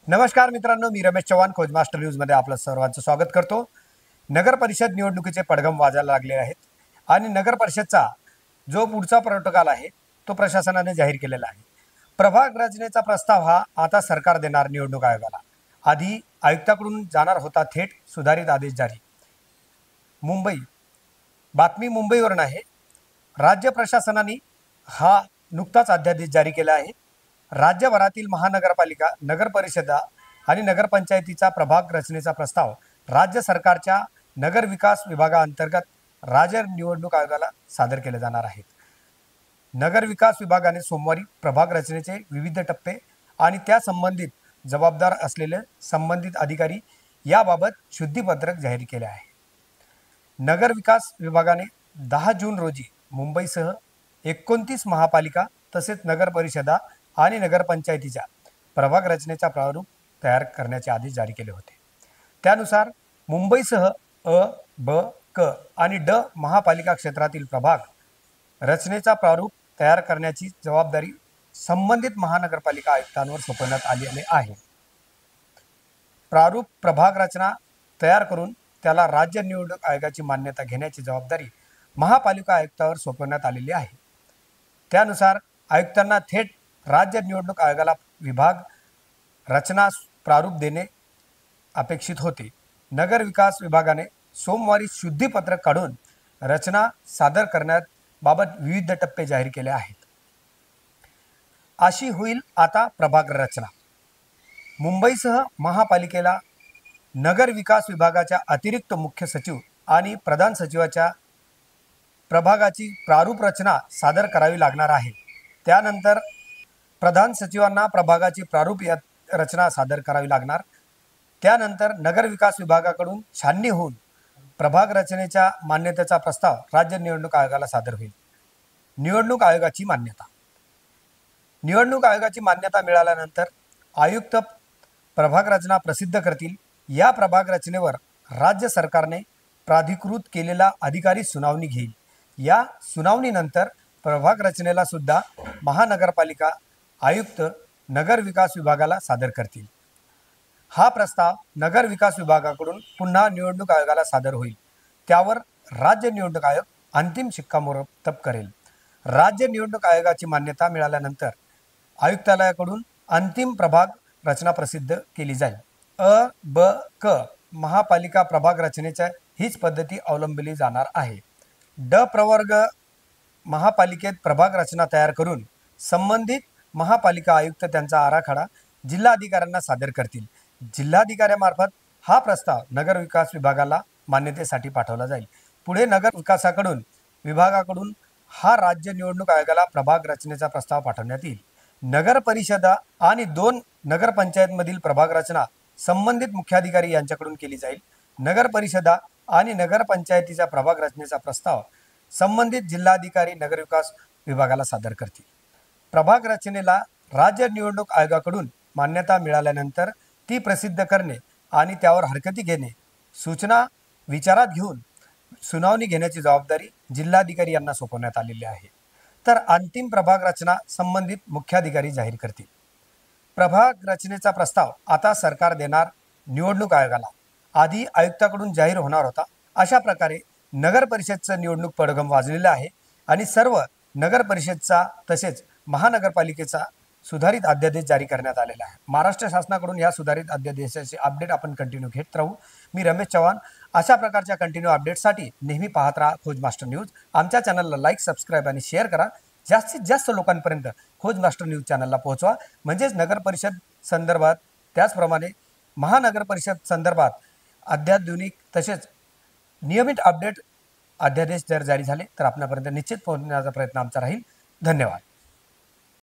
नमस्कार मित्रांनो, मी रमेश चव्हाण खोज मास्टर न्यूजमध्ये आपलं सर्वांचं स्वागत करतो. नगर परिषद निवडणुकीचे पडघम वाजायला लागले आहेत आणि नगर परिषदचा जो पुढचा प्रोटोकॉल आहे तो प्रशासनाने जाहीर केलेला आहे. प्रभाग रचनेचा प्रस्ताव हा आता सरकार देणार निवडणूक आयोगाला. आधी आयुक्ताकडून जाणार होता थेट सुधारित आदेश जारी. मुंबई बातमी मुंबईवरून आहे. राज्य प्रशासनाने हा नुकताच अध्यादेश जारी केला आहे. राज्यभरातील महानगरपालिका, नगर परिषदा आणि नगरपंचायतीचा प्रभाग रचनेचा प्रस्ताव राज्य सरकारच्या नगर विकास विभागाअंतर्गत राज्य निवडणूक आयोगाला सादर केले जाणार आहेत. नगर विकास विभागाने सोमवारी प्रभाग रचनेचे विविध टप्पे आणि त्या संबंधित जबाबदार असलेले संबंधित अधिकारी याबाबत शुद्धीपत्रक जाहीर केले आहे. नगर विकास विभागाने 10 जून रोजी मुंबईसह 29 महापालिका तसेच नगर परिषदा आणि नगरपंचायतीच्या प्रभाग रचनेचा प्रारूप तयार करण्याचे आदेश जारी केले होते. त्यानुसार मुंबईसह अ, ब, क आणि ड महापालिका क्षेत्रातील प्रभाग रचनेचा प्रारूप तयार करण्याची जबाबदारी संबंधित महानगरपालिका आयुक्तांवर सोपवण्यात आलेले आहे. प्रारूप प्रभाग रचना तयार करून त्याला राज्य निवडणूक आयोगाची मान्यता घेण्याची जबाबदारी महापालिका आयुक्तावर सोपवण्यात आलेली आहे. त्यानुसार आयुक्तांना थेट राज्य निवडणूक आयोगाला विभाग रचना प्रारूप देणे अपेक्षित होते. नगर विकास विभागाने सोमवारी शुद्धीपत्रक काढून रचना सादर करण्याबाबत विविध टप्पे जाहीर केले आहेत. अशी होईल आता प्रभाग रचना. मुंबईसह महापालिकेला नगर विकास विभागाच्या अतिरिक्त मुख्य सचिव आणि प्रधान सचिवाच्या प्रभागाची प्रारूप रचना सादर करावी लागणार आहे. त्यानंतर प्रधान सचिवांना प्रभागाची प्रारूप रचना सादर करावी लागणार. त्यानंतर नगर विकास विभागाकडून छाननी होऊन प्रभाग रचनेच्या मान्यतेचा प्रस्ताव राज्य निवडणूक आयोगाला सादर होईल. निवडणूक आयोगाची मान्यता. निवडणूक आयोगाची मान्यता मिळाल्यानंतर आयुक्त प्रभाग रचना प्रसिद्ध करतील. या प्रभाग रचनेवर राज्य सरकारने प्राधिकृत केलेला अधिकारी सुनावणी घेईल. या सुनावणीनंतर प्रभाग रचनेला सुद्धा महानगरपालिका आयुक्त नगर विकास विभागाला सादर करतील. हा प्रस्ताव नगर विकास विभागाकडून पुन्हा निवडणूक आयोगाला सादर होईल. त्यावर राज्य निवडणूक आयोग अंतिम शिक्कामोर्तब करेल. राज्य निवडणूक आयोगाची मान्यता मिळाल्यानंतर आयुक्तालयाकडून अंतिम प्रभाग रचना प्रसिद्ध केली जाईल. अ, ब, क महापालिका प्रभाग रचनेच्या हीच पद्धती अवलंबली जाणार आहे. ड प्रवर्ग महापालिकेत प्रभाग रचना तयार करून संबंधित महापालिका आयुक्त त्यांचा आराखडा जिल्हाधिकाऱ्यांना सादर करतील. जिल्हाधिकाऱ्यामार्फत हा प्रस्ताव नगर विकास विभागाला मान्यतेसाठी पाठवला जाईल. पुढे नगर विभागाकडून हा राज्य निवडणूक आयोगाला प्रभाग रचनेचा प्रस्ताव पाठवण्यात येईल. नगर परिषदा आणि 2 नगरपंचायतमधील प्रभाग रचना संबंधित मुख्याधिकारी यांच्याकडून केली जाईल. नगर परिषदा आणि नगरपंचायतीचा प्रभाग रचनेचा प्रस्ताव संबंधित जिल्हाधिकारी नगर विकास विभागाला सादर करतील. प्रभाग रचनेला राज्य निवडणूक आयोगाकडून मान्यता मिळाल्यानंतर ती प्रसिद्ध करणे आणि त्यावर हरकती घेणे, सूचना विचारात घेऊन सुनावणी घेण्याची जबाबदारी जिल्हाधिकारी यांना सोपवण्यात आलेली आहे. तर अंतिम प्रभाग रचना संबंधित मुख्याधिकारी जाहीर करतील. प्रभाग रचनेचा प्रस्ताव आता सरकार देणार निवडणूक आयोगाला. आधी आयुक्ताकडून जाहीर होणार होता. अशा प्रकारे नगर परिषदचं निवडणूक पडघम वाजलेलं आहे आणि सर्व नगर परिषदचा तसेच महानगरपालिकेचा सुधारित अध्यादेश जारी करण्यात आलेला आहे. महाराष्ट्र शासनाकडून या सुधारित अध्यादेशाचे अपडेट आपण कंटिन्यू घेत राहू. मी रमेश चव्हाण. अशा प्रकारच्या कंटिन्यू अपडेटसाठी नेहमी पाहत राहा खोज मास्टर न्यूज. आमच्या चॅनलला लाईक, सबस्क्राईब आणि शेअर करा. जास्तीत जास्त लोकांपर्यंत खोज मास्टर न्यूज चॅनलला पोहोचवा. म्हणजेच नगर परिषद संदर्भात त्याचप्रमाणे महानगर परिषद संदर्भात अत्याधुनिक तसेच नियमित अपडेट अध्यादेश जर जारी झाले तर आपल्यापर्यंत निश्चित पोहोचण्याचा प्रयत्न आमचा राहील. धन्यवाद.